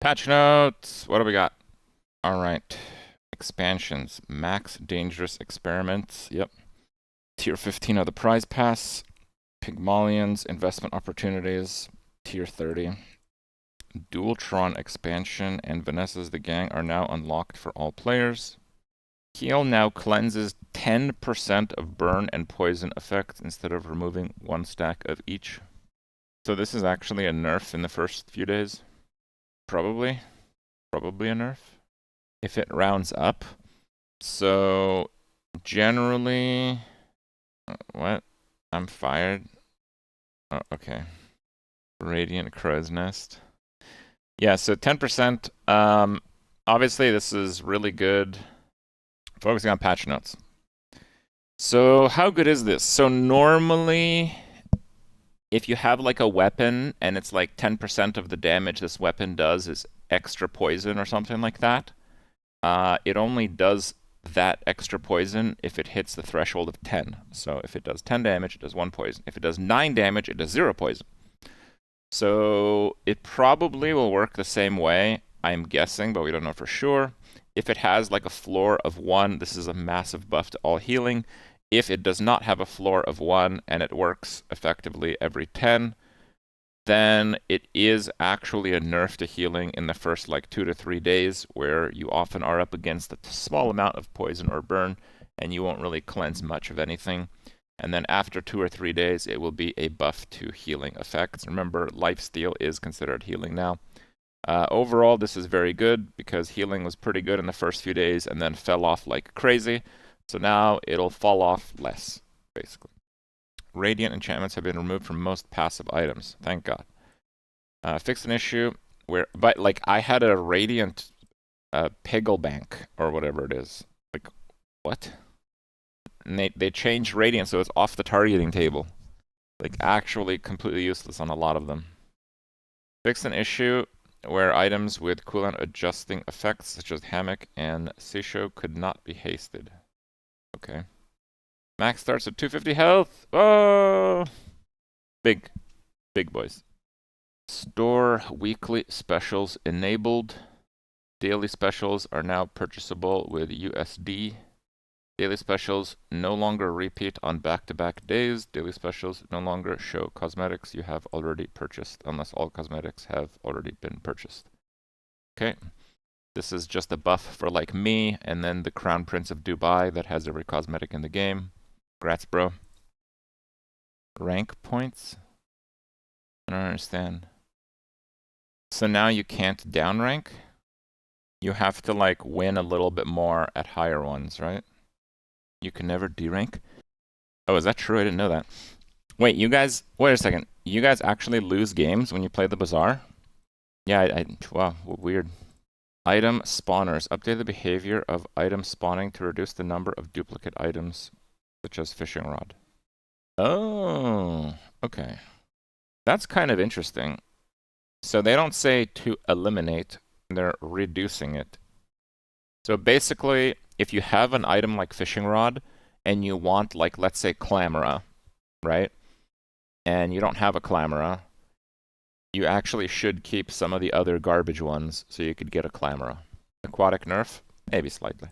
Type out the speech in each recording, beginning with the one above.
Patch notes. What do we got? All right. Expansions. Max dangerous experiments. Yep. Tier 15 of the prize pass. Pygmalien's investment opportunities. Tier 30. Dualtron expansion and Vanessa's The Gang are now unlocked for all players. Heal now cleanses 10% of burn and poison effects instead of removing one stack of each. So this is actually a nerf in the first few days. Probably a nerf. If it rounds up. So generally, what? I'm fired. Oh, okay. Radiant Crow's Nest. Yeah, so 10%. Obviously, this is really good. Focusing on patch notes. So how good is this? So normally, if you have like a weapon and it's like 10% of the damage this weapon does is extra poison or something like that, it only does that extra poison if it hits the threshold of 10. So if it does 10 damage, it does 1 poison. If it does 9 damage, it does 0 poison. So it probably will work the same way, I'm guessing, but we don't know for sure. If it has like a floor of 1, this is a massive buff to all healing. If it does not have a floor of 1 and it works effectively every 10, then it is actually a nerf to healing in the first like 2 to 3 days, where you often are up against a small amount of poison or burn, and you won't really cleanse much of anything. And then after 2 or 3 days, it will be a buff to healing effects. Remember, lifesteal is considered healing now. Overall, this is very good because healing was pretty good in the first few days and then fell off like crazy. So now it'll fall off less, basically. Radiant enchantments have been removed from most passive items. Thank God. Fixed an issue where, but like I had a Radiant Piggle bank or whatever it is. Like, what? And they changed Radiant so it's off the targeting table. Like, actually completely useless on a lot of them. Fixed an issue where items with cooldown adjusting effects, such as Hammock and Seisho, could not be hasted. Okay. Max starts at 250 health. Oh! Big boys. Store weekly specials enabled. Daily specials are now purchasable with USD. Daily specials no longer repeat on back-to-back days. Daily specials no longer show cosmetics you have already purchased, unless all cosmetics have already been purchased. Okay. This is just a buff for like me, and then the Crown Prince of Dubai that has every cosmetic in the game. Grats, bro. Rank points? I don't understand. So now you can't downrank? You have to like win a little bit more at higher ones, right? You can never derank? Oh, is that true? I didn't know that. Wait, you guys, wait a second. You guys actually lose games when you play the Bazaar? Yeah, wow, weird. Item spawners. Update the behavior of item spawning to reduce the number of duplicate items, such as fishing rod. Oh, okay. That's kind of interesting. So they don't say to eliminate, they're reducing it. So basically, if you have an item like fishing rod, and you want, like, let's say Clamora, right? And you don't have a Clamora, you actually should keep some of the other garbage ones so you could get a Clamora. Aquatic nerf? Maybe slightly.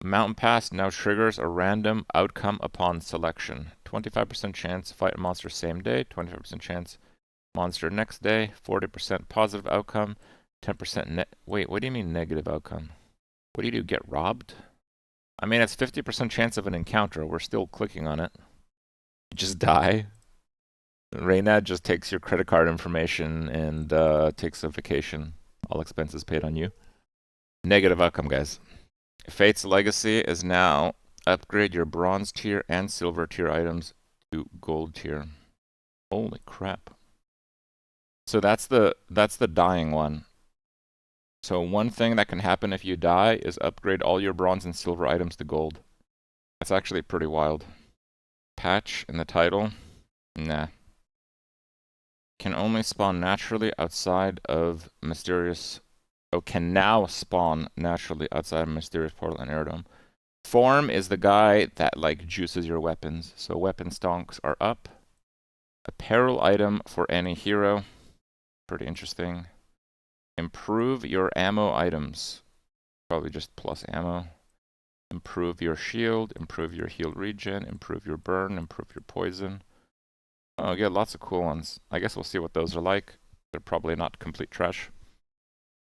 Mountain Pass now triggers a random outcome upon selection. 25% chance fight a monster same day, 25% chance monster next day, 40% positive outcome, 10% wait, what do you mean negative outcome? What do you do, get robbed? I mean, it's 50% chance of an encounter. We're still clicking on it. You just die. Reyna just takes your credit card information and takes a vacation. All expenses paid on you. Negative outcome, guys. Fate's Legacy is now upgrade your bronze tier and silver tier items to gold tier. Holy crap. So that's the dying one. So one thing that can happen if you die is upgrade all your bronze and silver items to gold. That's actually pretty wild. Patch in the title? Nah. Can only spawn naturally outside of mysterious... Oh, can now spawn naturally outside of mysterious portal and aerodome. Form is the guy that, like, juices your weapons. So weapon stonks are up. Apparel item for any hero. Pretty interesting. Improve your ammo items. Probably just plus ammo. Improve your shield, improve your heal regen, improve your burn, improve your poison. Oh, get lots of cool ones. I guess we'll see what those are like. They're probably not complete trash.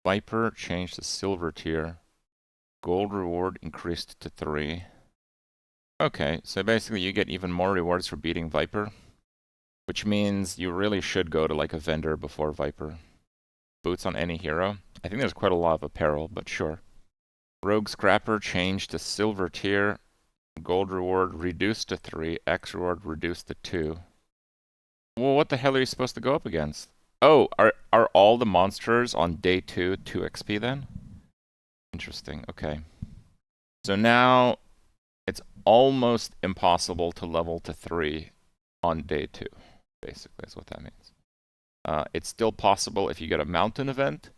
Viper changed to silver tier. Gold reward increased to 3. Okay, so basically you get even more rewards for beating Viper, which means you really should go to like a vendor before Viper. Boots on any hero. I think there's quite a lot of apparel, but sure. Rogue Scrapper changed to silver tier. Gold reward reduced to 3. X reward reduced to 2. Well, what the hell are you supposed to go up against? Oh, are all the monsters on day 2 XP then? Interesting, okay. So now it's almost impossible to level to 3 on day 2. Basically, is what that means. It's still possible if you get a mountain event,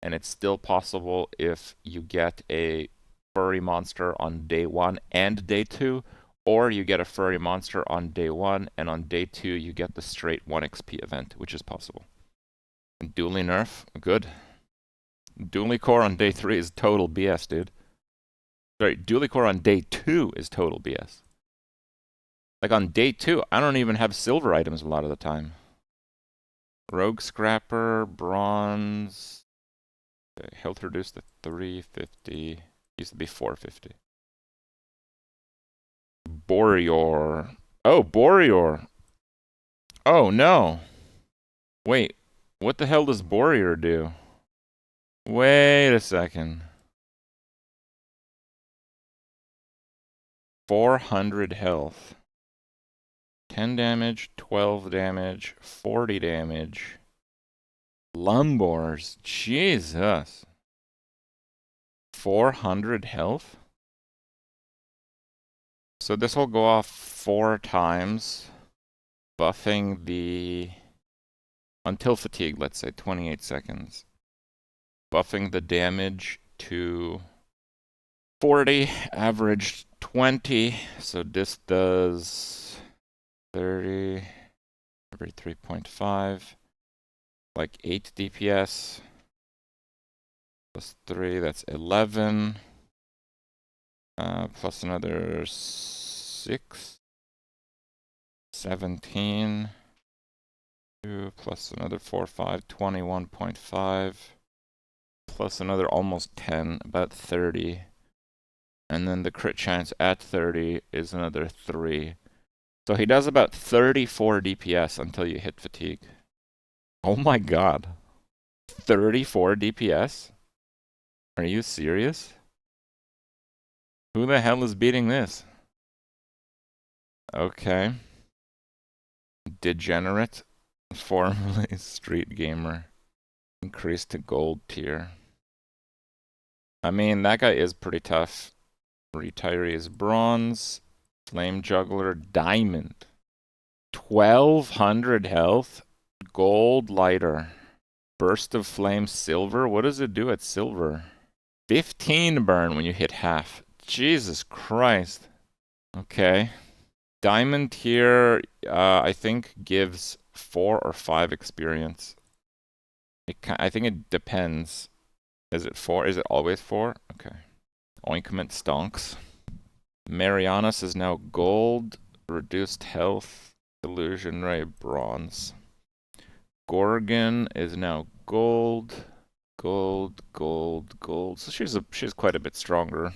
and it's still possible if you get a furry monster on day 1 and day 2, or you get a furry monster on day 1, and on day 2 you get the straight 1 XP event, which is possible. And Dooley nerf, good. Dooley core on day 3 is total BS, dude. Sorry, Dooley core on day 2 is total BS. Like on day 2, I don't even have silver items a lot of the time. Rogue Scrapper, bronze. Okay, health reduced to 350. Used to be 450. Boreor. Oh, Boreor. Oh, no. Wait, what the hell does Boreor do? Wait a second. 400 health. 10 damage, 12 damage, 40 damage. Lumbors. Jesus. 400 health? So this will go off 4 times, buffing the... until fatigue, let's say, 28 seconds. Buffing the damage to 40, average 20, so this does 30, every 3.5, like 8 DPS, plus 3, that's 11, plus another 6, 17, 2, plus another 4, 5, 21.5, plus another almost 10, about 30. And then the crit chance at 30 is another 3. So he does about 34 DPS until you hit fatigue. Oh my god. 34 DPS? Are you serious? Who the hell is beating this? Okay. Degenerate, formerly Street Gamer, increased to gold tier. I mean, that guy is pretty tough. Retiree is bronze. Flame Juggler, diamond. 1200 health. Gold lighter. Burst of Flame, silver. What does it do at silver? 15 burn when you hit half. Jesus Christ. Okay. Diamond here, I think, gives 4 or 5 experience. I think it depends. Is it 4? Is it always 4? Okay. Ointment stonks. Marianus is now gold. Reduced health. Illusion Ray, bronze. Gorgon is now gold. Gold, gold, gold. So she's quite a bit stronger.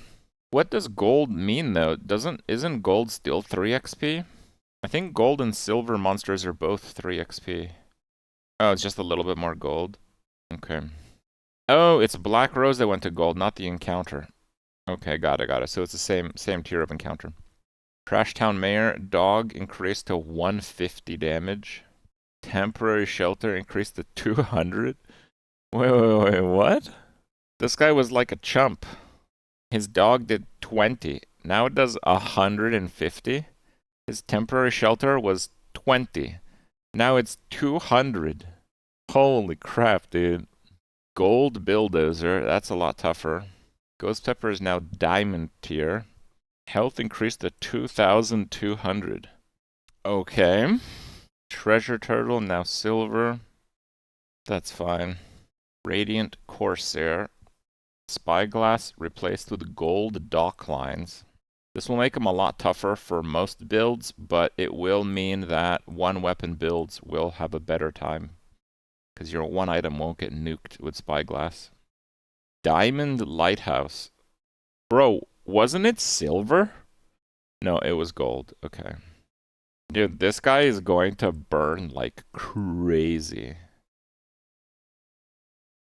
What does gold mean though? Isn't gold still 3 XP? I think gold and silver monsters are both 3 XP. Oh, it's just a little bit more gold. Okay. Oh, it's Black Rose that went to gold, not the encounter. Okay, got it. So it's the same tier of encounter. Trash Town Mayor, dog increased to 150 damage. Temporary Shelter increased to 200. Wait, what? This guy was like a chump. His dog did 20. Now it does 150. His temporary shelter was 20. Now it's 200. Holy crap, dude. Gold Bulldozer, that's a lot tougher. Ghost Pepper is now diamond tier. Health increased to 2,200. Okay. Treasure Turtle, now silver. That's fine. Radiant Corsair. Spyglass replaced with gold dock lines. This will make them a lot tougher for most builds, but it will mean that one weapon builds will have a better time. Because your one item won't get nuked with Spyglass. Diamond Lighthouse. Bro, wasn't it silver? No, it was gold. Okay. Dude, this guy is going to burn like crazy.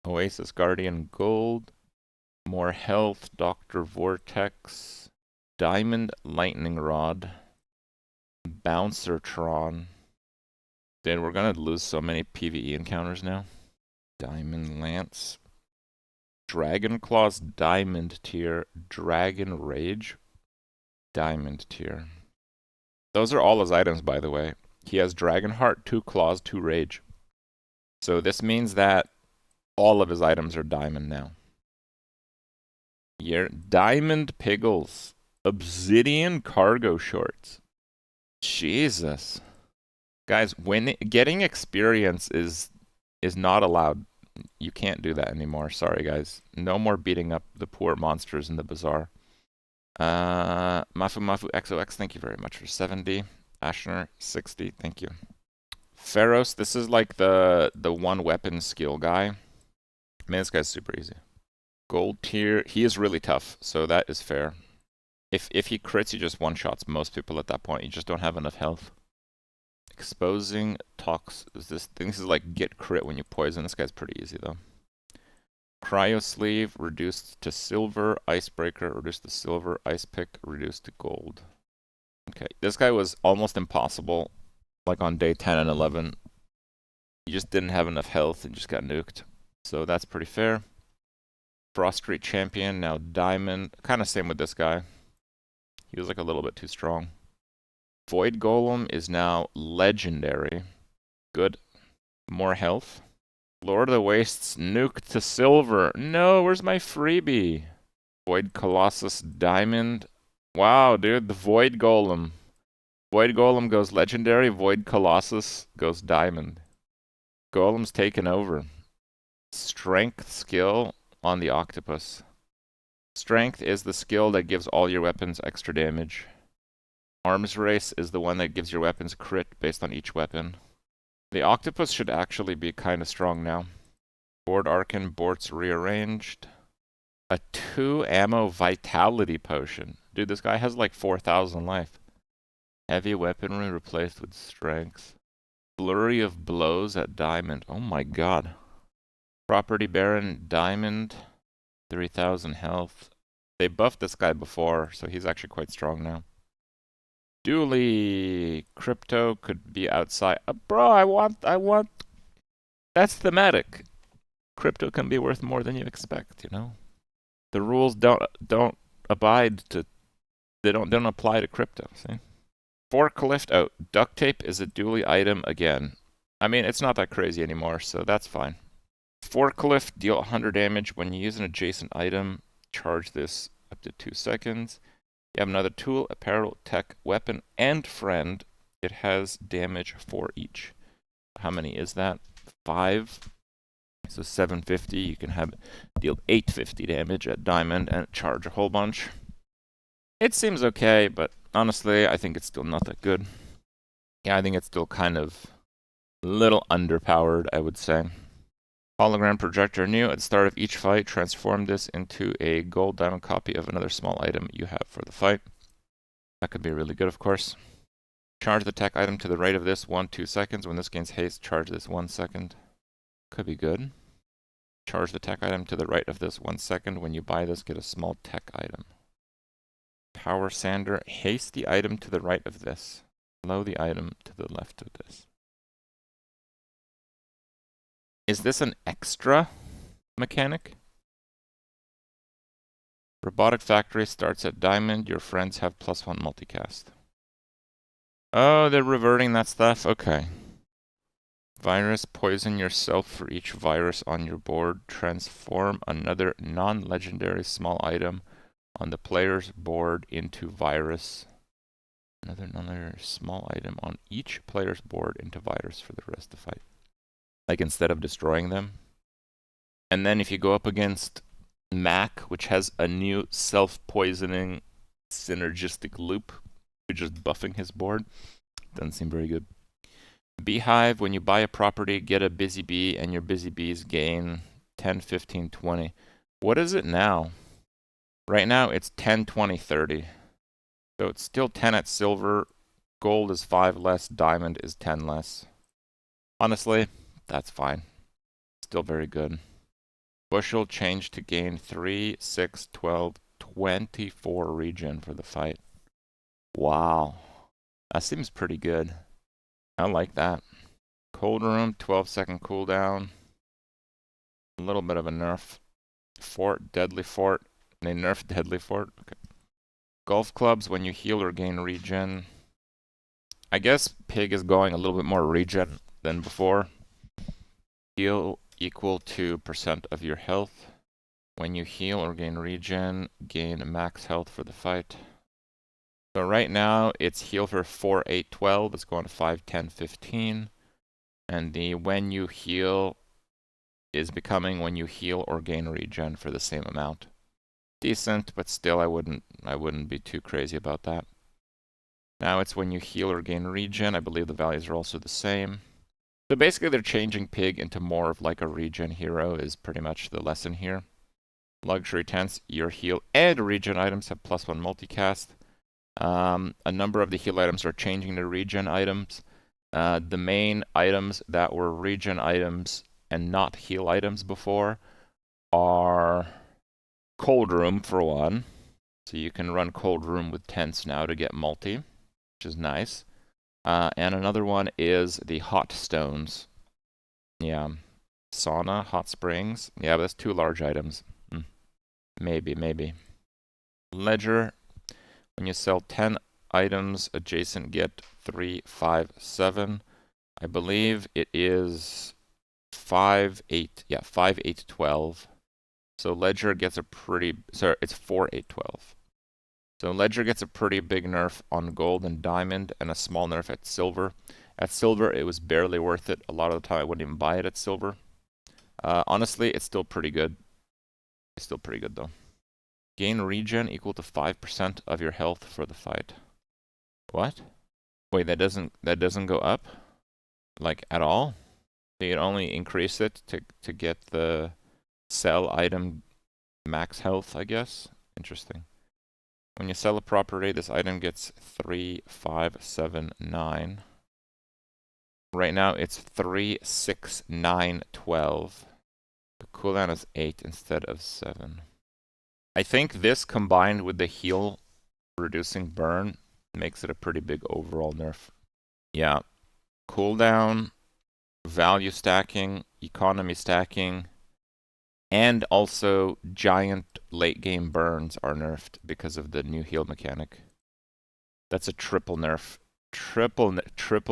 Oasis Guardian Gold. More health. Dr. Vortex. Diamond Lightning Rod. Bouncertron. Dude, we're gonna lose so many PvE encounters now. Diamond Lance. Dragon Claws Diamond tier. Dragon Rage. Diamond tier. Those are all his items, by the way. He has Dragon Heart, 2 Claws, 2 Rage. So this means that all of his items are diamond now. Here, Diamond Piggles. Obsidian Cargo Shorts. Jesus. Guys, getting experience is not allowed. You can't do that anymore. Sorry, guys. No more beating up the poor monsters in the Bazaar. Mafu XOX, thank you very much for 70. Ashner, 60, thank you. Pharos, this is like the one weapon skill guy. Man, this guy's super easy. Gold tier, he is really tough, so that is fair. If he crits, he just one-shots most people at that point. You just don't have enough health. Exposing Tox. This is like get crit when you poison. This guy's pretty easy though. Cryo Sleeve reduced to silver. Icebreaker reduced to silver. Ice Pick reduced to gold. Okay, this guy was almost impossible. Like on day 10 and 11, you just didn't have enough health and just got nuked. So that's pretty fair. Frost Street Champion now Diamond. Kind of same with this guy. He was like a little bit too strong. Void Golem is now legendary. Good. More health. Lord of the Wastes nuked to silver. No, where's my freebie? Void Colossus Diamond. Wow, dude, the Void Golem. Void Golem goes legendary. Void Colossus goes diamond. Golem's taken over. Strength skill on the octopus. Strength is the skill that gives all your weapons extra damage. Arms Race is the one that gives your weapons crit based on each weapon. The octopus should actually be kind of strong now. Board Arcan, Bort's rearranged. A 2 ammo vitality potion. Dude, this guy has like 4,000 life. Heavy weaponry replaced with strength. Flurry of blows at diamond. Oh my god. Property Baron, diamond. 3,000 health. They buffed this guy before, so he's actually quite strong now. Dooley. Crypto could be outside. Bro, I want. That's thematic. Crypto can be worth more than you expect, you know? The rules don't abide to. They don't apply to crypto, see? Forklift out. Duct tape is a Dooley item again. I mean, it's not that crazy anymore, so that's fine. Forklift, deal 100 damage when you use an adjacent item. Charge this up to 2 seconds. You have another tool, apparel, tech, weapon, and friend. It has damage for each. How many is that? 5. So 750. You can have deal 850 damage at diamond and charge a whole bunch. It seems okay, but honestly, I think it's still not that good. Yeah, I think it's still kind of a little underpowered, I would say. Hologram projector new. At the start of each fight, transform this into a gold diamond copy of another small item you have for the fight. That could be really good, of course. Charge the tech item to the right of this 1-2 seconds. When this gains haste, charge this 1 second. Could be good. Charge the tech item to the right of this 1 second. When you buy this, get a small tech item. Power sander. Haste the item to the right of this. Slow the item to the left of this. Is this an extra mechanic? Robotic Factory starts at diamond. Your friends have +1 multicast. Oh, they're reverting that stuff? Okay. Virus. Poison yourself for each virus on your board. Transform another non-legendary small item on the player's board into virus. Another small item on each player's board into virus for the rest of the fight. Like instead of destroying them. And then if you go up against Mac, which has a new self-poisoning synergistic loop, you're just buffing his board. Doesn't seem very good. Beehive, when you buy a property, get a busy bee, and your busy bees gain 10, 15, 20. What is it now? Right now, it's 10, 20, 30. So it's still 10 at silver. Gold is 5 less. Diamond is 10 less. Honestly, that's fine. Still very good. Bushel changed to gain 3, 6, 12, 24 regen for the fight. Wow. That seems pretty good. I like that. Cold room, 12-second cooldown. A little bit of a nerf. Fort, deadly fort. They nerfed deadly fort. Okay. Golf clubs, when you heal or gain regen. I guess Pig is going a little bit more regen than before. Heal equal to % of your health. When you heal or gain regen, gain max health for the fight. So right now, it's heal for 4, 8, 12. It's going to 5, 10, 15. And the when you heal is becoming when you heal or gain regen for the same amount. Decent, but still I wouldn't be too crazy about that. Now it's when you heal or gain regen. I believe the values are also the same. So basically they're changing Pig into more of like a regen hero is pretty much the lesson here. Luxury tents, your heal and regen items have +1 multicast. A number of the heal items are changing to regen items. The main items that were regen items and not heal items before are Cold Room for one. So you can run Cold Room with tents now to get multi, which is nice. And another one is the Hot Stones. Yeah. Sauna, Hot Springs. Yeah, but that's 2 large items. Maybe. Ledger. When you sell 10 items, adjacent get 3, 5, 7. I believe it is 5, 8. Yeah, 5, 8, 12. So Ledger gets a pretty... Sorry, it's 4, 8, 12. So Ledger gets a pretty big nerf on gold and diamond and a small nerf at silver. At silver, it was barely worth it. A lot of the time, I wouldn't even buy it at silver. Honestly, it's still pretty good. It's still pretty good, though. Gain regen equal to 5% of your health for the fight. What? Wait, that doesn't go up? Like, at all? So you'd only increase it to get the sell item max health, I guess? Interesting. When you sell a property, this item gets 3, 5, 7, 9. Right now, it's 3, 6, 9, 12. The cooldown is 8 instead of 7. I think this combined with the heal reducing burn makes it a pretty big overall nerf. Yeah. Cooldown, value stacking, economy stacking, and also giant late game burns are nerfed because of the new heal mechanic. That's a triple nerf. Triple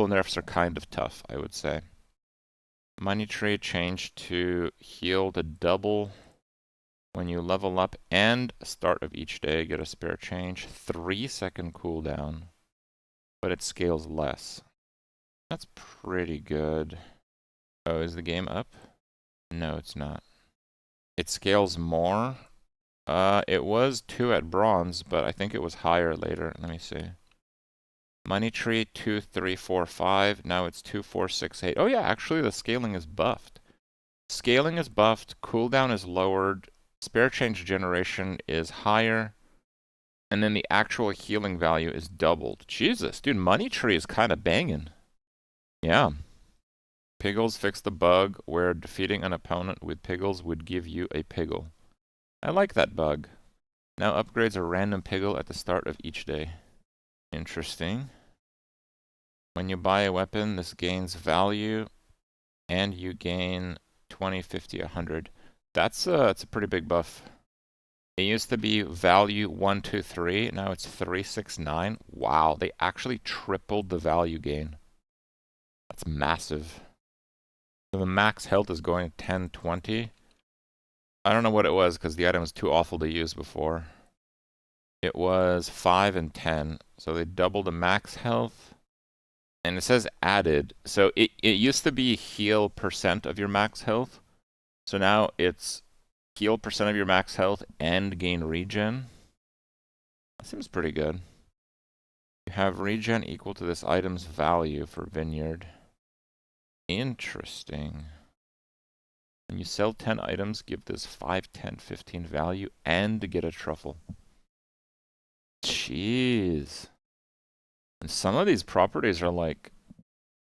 nerfs are kind of tough, I would say. Money tree changed to heal to double when you level up and start of each day, get a spare change. 3-second cooldown, but it scales less. That's pretty good. Oh, is the game up? No, it's not. It scales more. It was 2 at bronze, but I think it was higher later. Let me see. Money tree 2, 3, 4, 5. Now it's 2, 4, 6, 8. Oh yeah, actually the scaling is buffed. Scaling is buffed. Cooldown is lowered. Spare change generation is higher. And then the actual healing value is doubled. Jesus, dude, Money Tree is kind of banging. Yeah. Piggles fixed the bug where defeating an opponent with Piggles would give you a Piggle. I like that bug. Now upgrades a random Piggle at the start of each day. Interesting. When you buy a weapon, this gains value, and you gain 20, 50, 100. It's a pretty big buff. It used to be value 1, 2, 3. Now it's 3, 6, 9. Wow, they actually tripled the value gain. That's massive. So the max health is going to 10, 20. I don't know what it was because the item was too awful to use before. It was 5 and 10. So they doubled the max health. And it says added. So it used to be heal % of your max health. So now it's heal percent of your max health and gain regen. That seems pretty good. You have regen equal to this item's value for vineyard. Interesting. When you sell 10 items, give this 5, 10, 15 value and get a truffle. Jeez. And some of these properties are like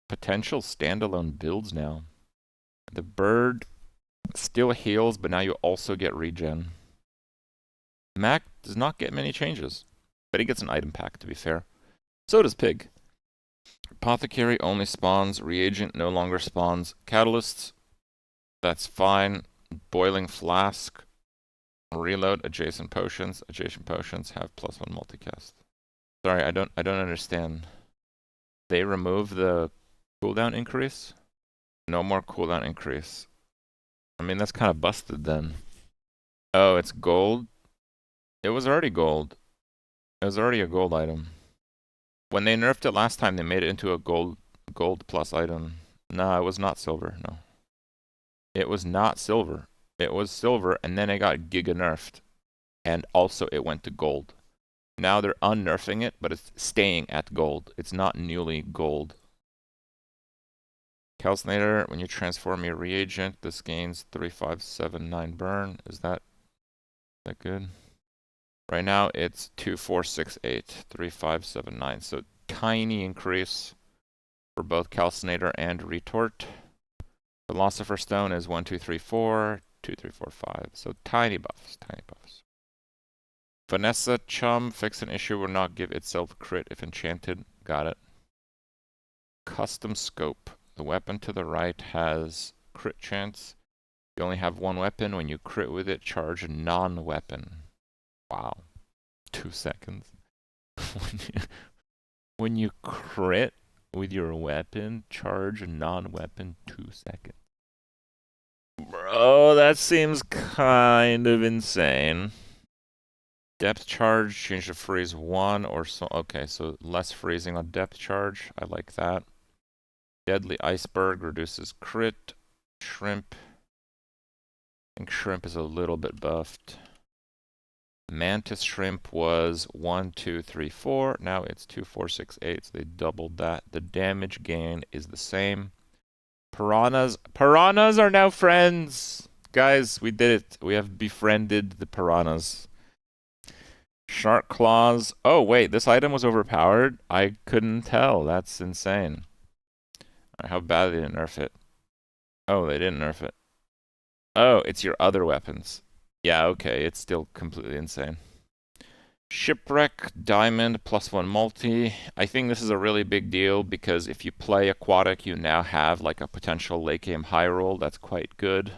potential standalone builds now. The bird still heals, but now you also get regen. Mac does not get many changes, but he gets an item pack, to be fair. So does Pig. Apothecary only spawns. Reagent no longer spawns. Catalysts, that's fine. Boiling flask. Reload adjacent potions. Adjacent potions have +1 multicast. Sorry, I don't understand. They remove the cooldown increase? No more cooldown increase. I mean, that's kind of busted then. Oh, it's gold? It was already gold. It was already a gold item. When they nerfed it last time, they made it into a gold plus item. No, it was not silver, no. It was not silver. It was silver, and then it got giga nerfed. And also it went to gold. Now they're unnerfing it, but it's staying at gold. It's not newly gold. Calcinator, when you transform your reagent, this gains 3579 burn. Is that good? Right now it's 2468, 3579. So tiny increase for both Calcinator and Retort. Philosopher's Stone is 1, 2, 3, 4, 2, 3, 4, 5. So tiny buffs, tiny buffs. Vanessa Chum, fix an issue will not give itself crit if enchanted. Got it. Custom scope. The weapon to the right has crit chance. You only have one weapon. When you crit with it, charge non-weapon. Wow. 2 seconds. when you crit with your weapon, charge non-weapon 2 seconds. Bro, that seems kind of insane. Depth charge, change to freeze 1 or so. Okay, so less freezing on depth charge. I like that. Deadly Iceberg reduces crit. Shrimp. I think Shrimp is a little bit buffed. Mantis Shrimp was 1, 2, 3, 4. Now it's 2, 4, 6, 8. So they doubled that. The damage gain is the same. Piranhas are now friends. Guys, we did it. We have befriended the piranhas. Shark Claws. Oh, wait, this item was overpowered? I couldn't tell. That's insane. How bad they didn't nerf it. Oh, they didn't nerf it. Oh, it's your other weapons. Yeah, okay, it's still completely insane. Shipwreck, Diamond, +1 multi. I think this is a really big deal because if you play Aquatic, you now have like a potential late game high roll. That's quite good.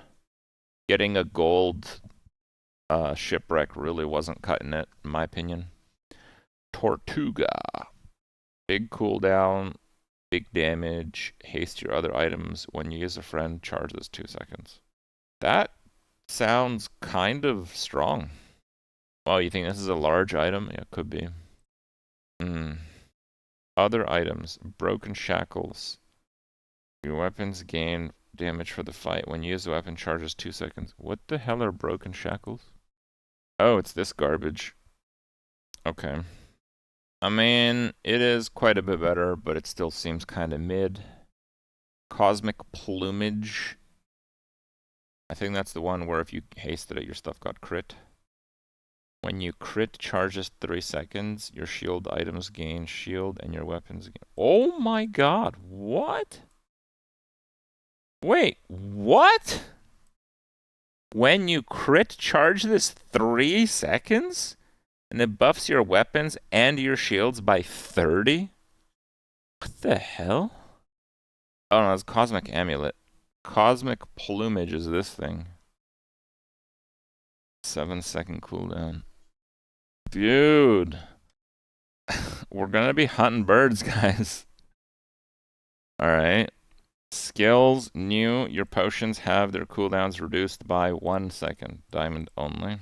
Getting a gold Shipwreck really wasn't cutting it, in my opinion. Tortuga. Big cooldown, big damage, haste your other items. When you use a friend, charge this 2 seconds. That sounds kind of strong. Oh, you think this is a large item? Yeah, it could be. Other items. Broken Shackles. Your weapons gain damage for the fight. When you use the weapon, charges 2 seconds. What the hell are Broken Shackles? Oh, it's this garbage. Okay. I mean, it is quite a bit better, but it still seems kind of mid. Cosmic Plumage. I think that's the one where if you hasted it, your stuff got crit. When you crit, charges 3 seconds. Your shield items gain shield, and your weapons gain. Oh my god, what? Wait, what? When you crit, charge this 3 seconds? And it buffs your weapons and your shields by 30? What the hell? Oh no, it's Cosmic Amulet. Cosmic Plumage is this thing. 7-second cooldown. Dude. We're gonna be hunting birds, guys. Alright. Skills, new. Your potions have their cooldowns reduced by 1 second. Diamond only.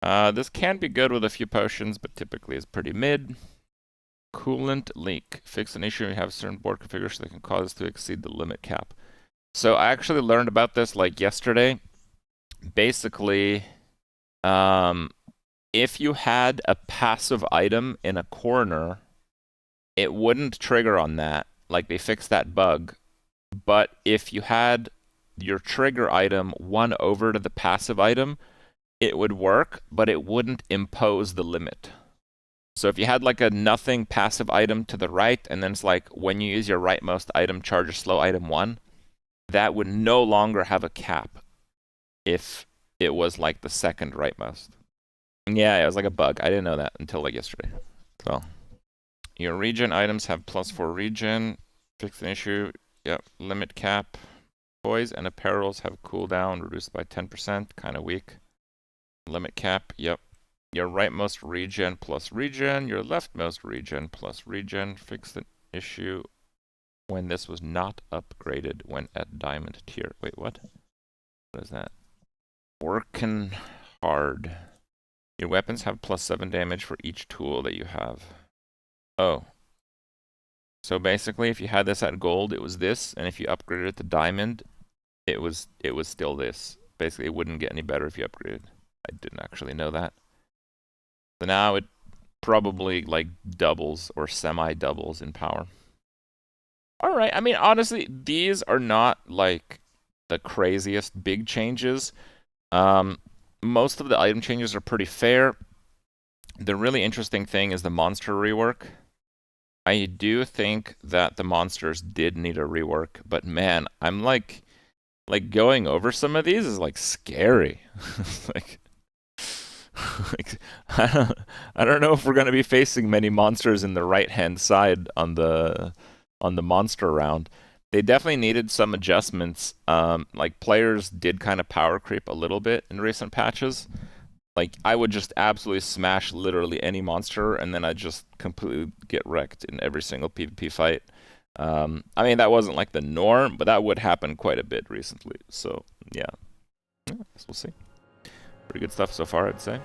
This can be good with a few potions, but typically is pretty mid. Coolant leak. Fix an issue you have certain board configurations that can cause us to exceed the limit cap. So I actually learned about this like yesterday. Basically, if you had a passive item in a corner, it wouldn't trigger on that. Like, they fixed that bug. But if you had your trigger item won over to the passive item, it would work, but it wouldn't impose the limit. So if you had like a nothing passive item to the right, and then it's like when you use your rightmost item, charge a slow item 1, that would no longer have a cap if it was like the second rightmost. Yeah, it was like a bug. I didn't know that until like yesterday. So your regen items have +4 regen. Fix an issue. Yep. Limit cap. Toys and apparels have cooldown reduced by 10%. Kind of weak. Limit cap. Yep. Your rightmost regen plus regen. Your leftmost regen plus regen. Fix the issue when this was not upgraded when at diamond tier. Wait, what? What is that? Working hard. Your weapons have +7 damage for each tool that you have. Oh. So basically, if you had this at gold, it was this, and if you upgraded it to diamond, it was still this. Basically, it wouldn't get any better if you upgraded. I didn't actually know that. So now it probably like doubles or semi-doubles in power. All right. I mean, honestly, these are not like the craziest big changes. Most of the item changes are pretty fair. The really interesting thing is the monster rework. I do think that the monsters did need a rework, but man, I'm like going over some of these is like scary. like I don't know if we're gonna be facing many monsters in the right-hand side on the monster round. They definitely needed some adjustments. Like, players did kind of power creep a little bit in recent patches. Like, I would just absolutely smash literally any monster, and then I'd just completely get wrecked in every single PvP fight. I mean, that wasn't like the norm, but that would happen quite a bit recently. So, yeah. I guess we'll see. Pretty good stuff so far, I'd say.